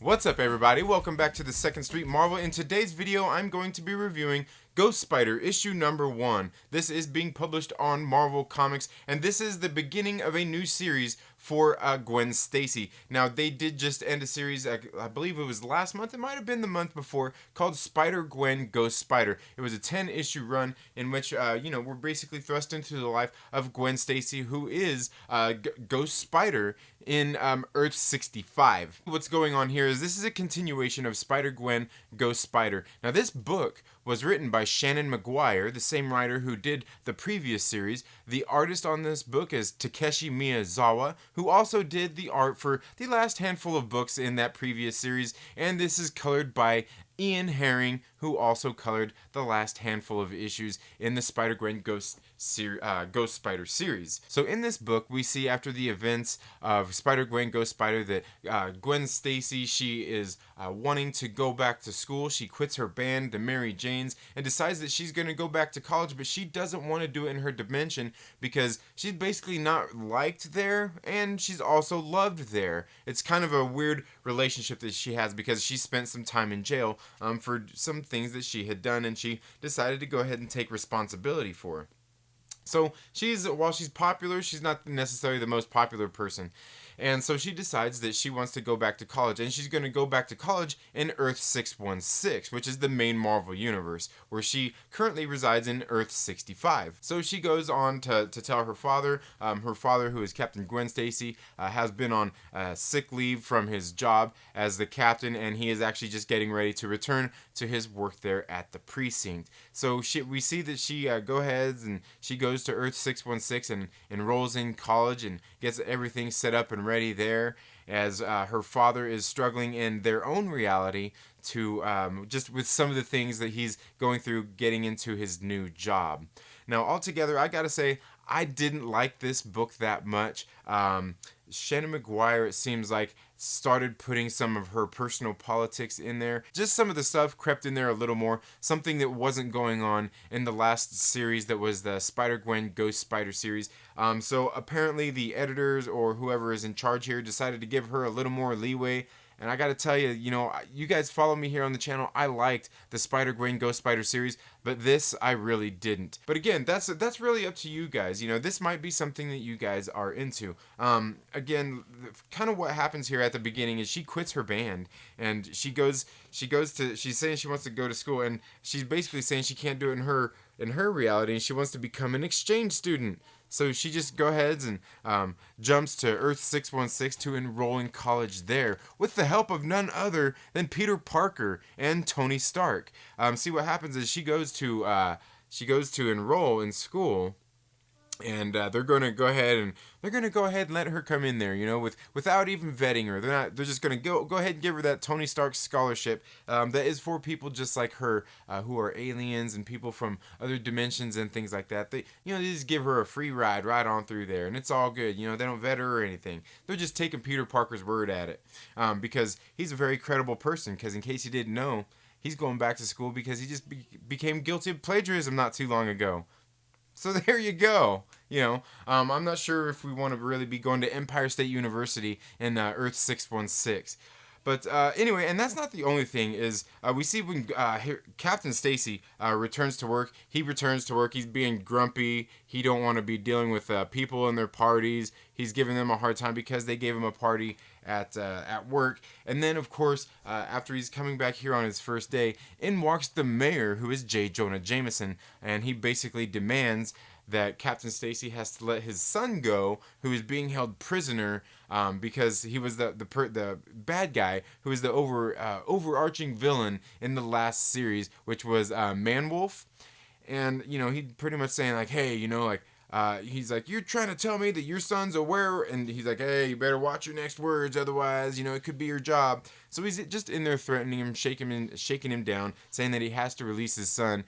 What's up, everybody? Welcome back to the Second Street Marvel. In today's video, I'm going to be reviewing Ghost Spider issue number 1. This is being published on Marvel Comics, and this is the beginning of a new series for Gwen Stacy. Now, they did just end a series, I believe it was last month, it might have been the month before, called Spider-Gwen Ghost Spider. It was a 10-issue run in which, we're basically thrust into the life of Gwen Stacy, who is Ghost Spider in Earth 65. What's going on here is this is a continuation of Spider-Gwen Ghost Spider. Now, this book was written by Shannon Maguire, the same writer who did the previous series. The artist on this book is Takeshi Miyazawa, who also did the art for the last handful of books in that previous series, and this is colored by Ian Herring, who also colored the last handful of issues in the Spider-Gwen Ghost Spider series. So in this book, we see after the events of Spider-Gwen Ghost Spider that Gwen Stacy, she is wanting to go back to school. She quits her band, the Mary Janes, and decides that she's going to go back to college, but she doesn't want to do it in her dimension because she's basically not liked there, and she's also loved there. It's kind of a weird relationship that she has because she spent some time in jail for some things that she had done, and she decided to go ahead and take responsibility for it. So while she's popular, she's not necessarily the most popular person. And so she decides that she wants to go back to college, and she's going to go back to college in Earth 616, which is the main Marvel universe, where she currently resides in Earth 65. So she goes on to tell her father, who is Captain Gwen Stacy, has been on sick leave from his job as the captain, and he is actually just getting ready to return to his work there at the precinct. So we see that she goes to Earth 616 and enrolls in college and gets everything set up and ready there, as her father is struggling in their own reality to just with some of the things that he's going through getting into his new job. Now, altogether, I gotta say, I didn't like this book that much. Shannon Maguire, it seems like, started putting some of her personal politics in there. Just some of the stuff crept in there a little more. Something that wasn't going on in the last series that was the Spider-Gwen Ghost Spider series. So apparently the editors or whoever is in charge here decided to give her a little more leeway. And I gotta tell you, you guys follow me here on the channel. I liked the Spider-Gwen Ghost Spider series, but this I really didn't. But again, that's really up to you guys. This might be something that you guys are into. Again, kind of what happens here at the beginning is she quits her band and she's saying she wants to go to school, and she's basically saying she can't do it in her reality, and she wants to become an exchange student. So she just go ahead and jumps to Earth 616 to enroll in college there with the help of none other than Peter Parker and Tony Stark. See, what happens is she goes to enroll in school, and they're gonna go ahead and let her come in there, without even vetting her. They're just gonna go ahead and give her that Tony Stark scholarship that is for people just like her, who are aliens and people from other dimensions and things like that. They just give her a free ride right on through there, and it's all good. They don't vet her or anything. They're just taking Peter Parker's word at it, because he's a very credible person. Because in case you didn't know, he's going back to school because he just became guilty of plagiarism not too long ago. So there you go. I'm not sure if we want to really be going to Empire State University in Earth 616. But anyway, and that's not the only thing, is we see when Captain Stacy returns to work, he's being grumpy, he don't want to be dealing with people and their parties, he's giving them a hard time because they gave him a party at work. And then, of course, after he's coming back here on his first day, in walks the mayor, who is J. Jonah Jameson, and he basically demands that Captain Stacy has to let his son go, who is being held prisoner because he was the bad guy who was the overarching villain in the last series, which was Manwolf. And he pretty much saying like, hey, he's like, you're trying to tell me that your son's aware, and he's like, hey, you better watch your next words, otherwise it could be your job. So he's just in there threatening him, shaking him down, saying that he has to release his son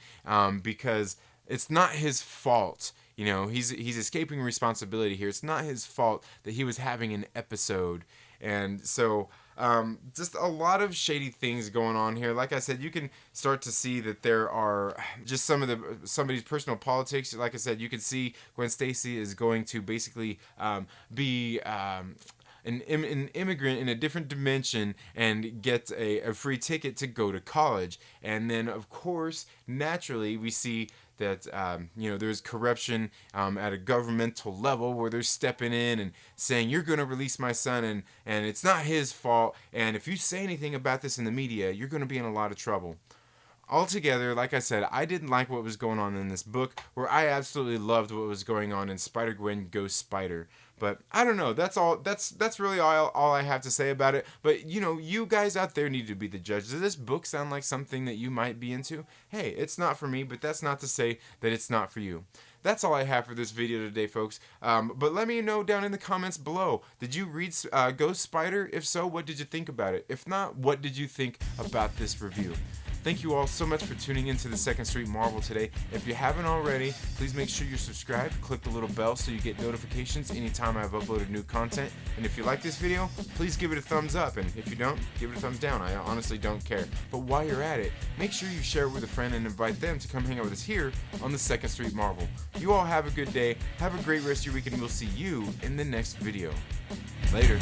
because it's not his fault. He's escaping responsibility here. It's not his fault that he was having an episode. And so Just a lot of shady things going on here. Like I said, you can start to see that there are just somebody's personal politics. Like I said, you can see Gwen Stacy is going to basically be an immigrant in a different dimension and get a free ticket to go to college. And then, of course, naturally, we see that there's corruption at a governmental level where they're stepping in and saying, you're going to release my son, and it's not his fault, and if you say anything about this in the media, you're going to be in a lot of trouble. Altogether, like I said, I didn't like what was going on in this book, where I absolutely loved what was going on in Spider-Gwen Ghost Spider. But I don't know. That's all. That's really all I have to say about it. But you guys out there need to be the judge. Does this book sound like something that you might be into? Hey, it's not for me, but that's not to say that it's not for you. That's all I have for this video today, folks. But let me know down in the comments below. Did you read Ghost Spider? If so, what did you think about it? If not, what did you think about this review? Thank you all so much for tuning into the Second Street Marvel today. If you haven't already, please make sure you're subscribed. Click the little bell so you get notifications anytime I've uploaded new content. And if you like this video, please give it a thumbs up. And if you don't, give it a thumbs down. I honestly don't care. But while you're at it, make sure you share it with a friend and invite them to come hang out with us here on the Second Street Marvel. You all have a good day. Have a great rest of your week, and we'll see you in the next video. Later.